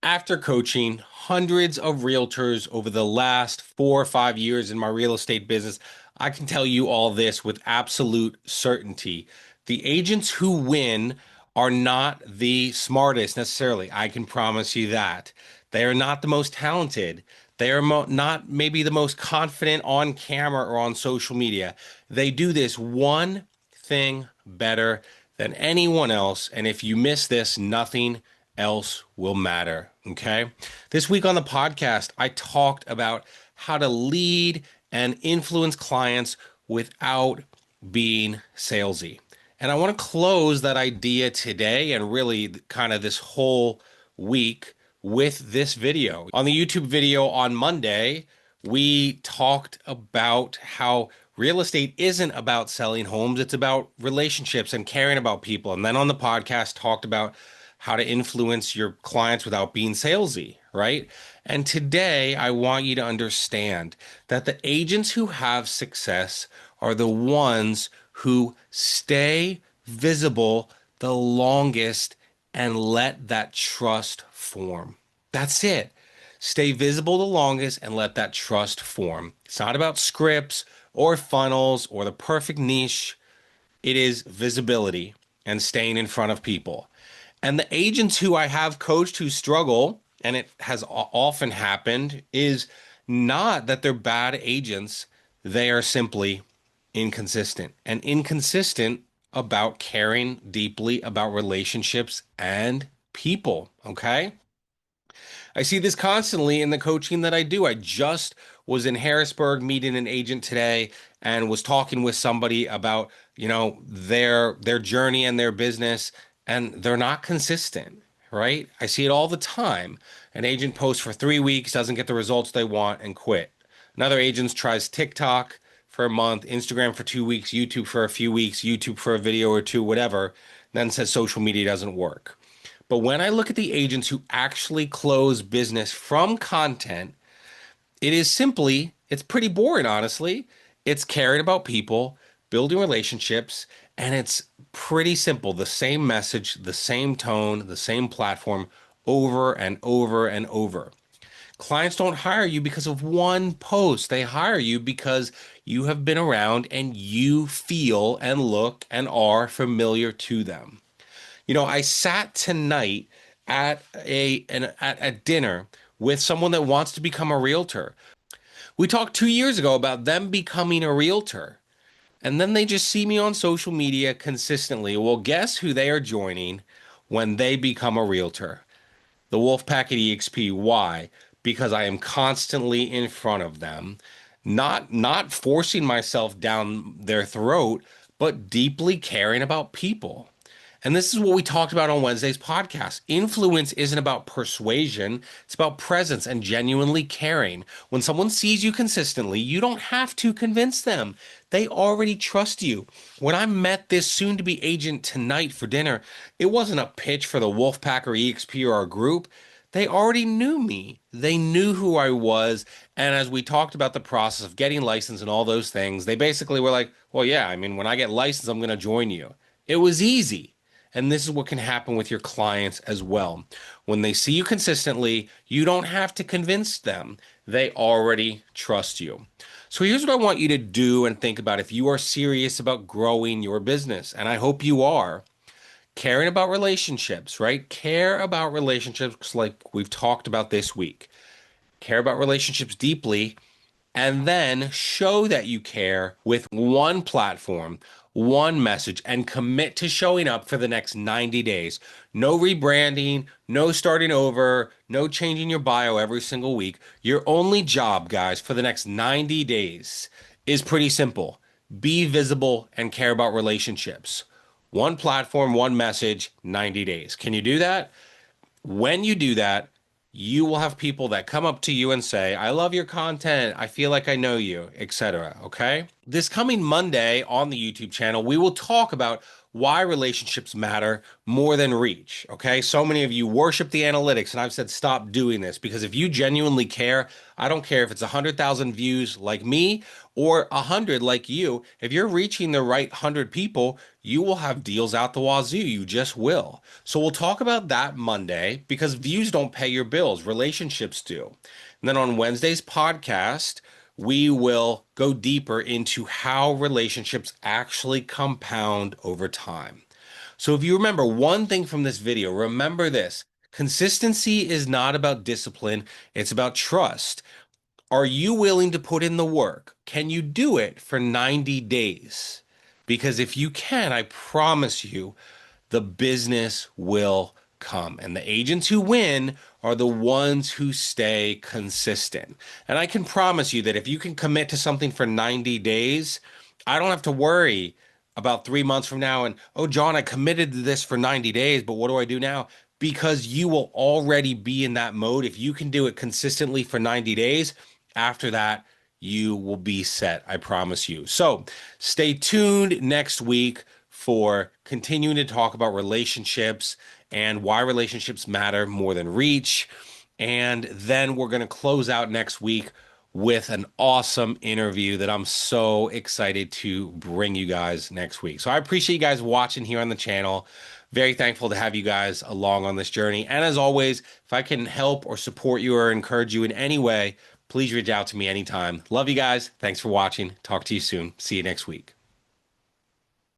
After coaching hundreds of realtors over the last 4 or 5 years in my real estate business, I can tell you all this with absolute certainty. The agents who win are not the smartest necessarily. I can promise you that. They are not the most talented. They are not maybe the most confident on camera or on social media. They do this one thing better than anyone else. And if you miss this, nothing else will matter. Okay. This week on the podcast, I talked about how to lead and influence clients without being salesy. And I want to close that idea today and really kind of this whole week with this video. On the YouTube video on Monday, we talked about how real estate isn't about selling homes, it's about relationships and caring about people. And then on the podcast, talked about how to influence your clients without being salesy, right? And today, I want you to understand that the agents who have success are the ones who stay visible the longest and let that trust form. That's it. Stay visible the longest and let that trust form. It's not about scripts or funnels or the perfect niche. It is visibility and staying in front of people. And the agents who I have coached who struggle, and it has often happened, is not that they're bad agents. They are simply inconsistent and inconsistent about caring deeply about relationships and people. Okay. I see this constantly in the coaching that I do. I just was in Harrisburg meeting an agent today and was talking with somebody about, their journey and their business, and they're not consistent, right? I see it all the time. An agent posts for 3 weeks, doesn't get the results they want, and quit. Another agent tries TikTok for a month, Instagram for 2 weeks, YouTube for a few weeks, YouTube for a video or two, whatever, then says social media doesn't work. But when I look at the agents who actually close business from content, it's pretty boring, honestly. It's caring about people, building relationships, and it's pretty simple. The same message, the same tone, the same platform over and over and over. Clients don't hire you because of one post. They hire you because you have been around and you feel and look and are familiar to them. I sat tonight at dinner with someone that wants to become a realtor. We talked 2 years ago about them becoming a realtor, and then they just see me on social media consistently. Well, guess who they are joining when they become a realtor? The Wolfpack at EXP. Why? Because I am constantly in front of them, not forcing myself down their throat, but deeply caring about people. And this is what we talked about on Wednesday's podcast. Influence isn't about persuasion, it's about presence and genuinely caring. When someone sees you consistently, you don't have to convince them. They already trust you. When I met this soon to be agent tonight for dinner, it wasn't a pitch for the Wolfpack or EXP or our group. They already knew me. They knew who I was. And as we talked about the process of getting licensed and all those things, they basically were like, well, yeah, I mean, when I get licensed, I'm going to join you. It was easy. And this is what can happen with your clients as well. When they see you consistently, you don't have to convince them. They already trust you. So here's what I want you to do and think about if you are serious about growing your business. And I hope you are. Caring about relationships, right? Care about relationships like we've talked about this week. Care about relationships deeply and then show that you care with one platform, one message, and commit to showing up for the next 90 days. No rebranding, no starting over, no changing your bio every single week. Your only job, guys, for the next 90 days is pretty simple. Be visible and care about relationships. One platform, one message, 90 days. Can you do that? When you do that, you will have people that come up to you and say, I love your content. I feel like I know you, etc. Okay. This coming Monday on the YouTube channel, we will talk about why relationships matter more than reach. Okay. So many of you worship the analytics, and I've said stop doing this because if you genuinely care, I don't care if it's 100,000 views like me or 100 like you. If you're reaching the right 100 people, you will have deals out the wazoo. You just will. So we'll talk about that Monday because views don't pay your bills, relationships do. And then on Wednesday's podcast, we will go deeper into how relationships actually compound over time. So if you remember one thing from this video, remember this. Consistency is not about discipline, it's about trust. Are you willing to put in the work? Can you do it for 90 days? Because if you can, I promise you, the business will come. And the agents who win are the ones who stay consistent. And I can promise you that if you can commit to something for 90 days, I don't have to worry about 3 months from now and, oh, John, I committed to this for 90 days, but what do I do now? Because you will already be in that mode. If you can do it consistently for 90 days, after that, you will be set. I promise you. So stay tuned next week for continuing to talk about relationships and why relationships matter more than reach. And then we're going to close out next week with an awesome interview that I'm so excited to bring you guys next week. So I appreciate you guys watching here on the channel. Very thankful to have you guys along on this journey. And as always, if I can help or support you or encourage you in any way, please reach out to me anytime. Love you guys. Thanks for watching. Talk to you soon. See you next week.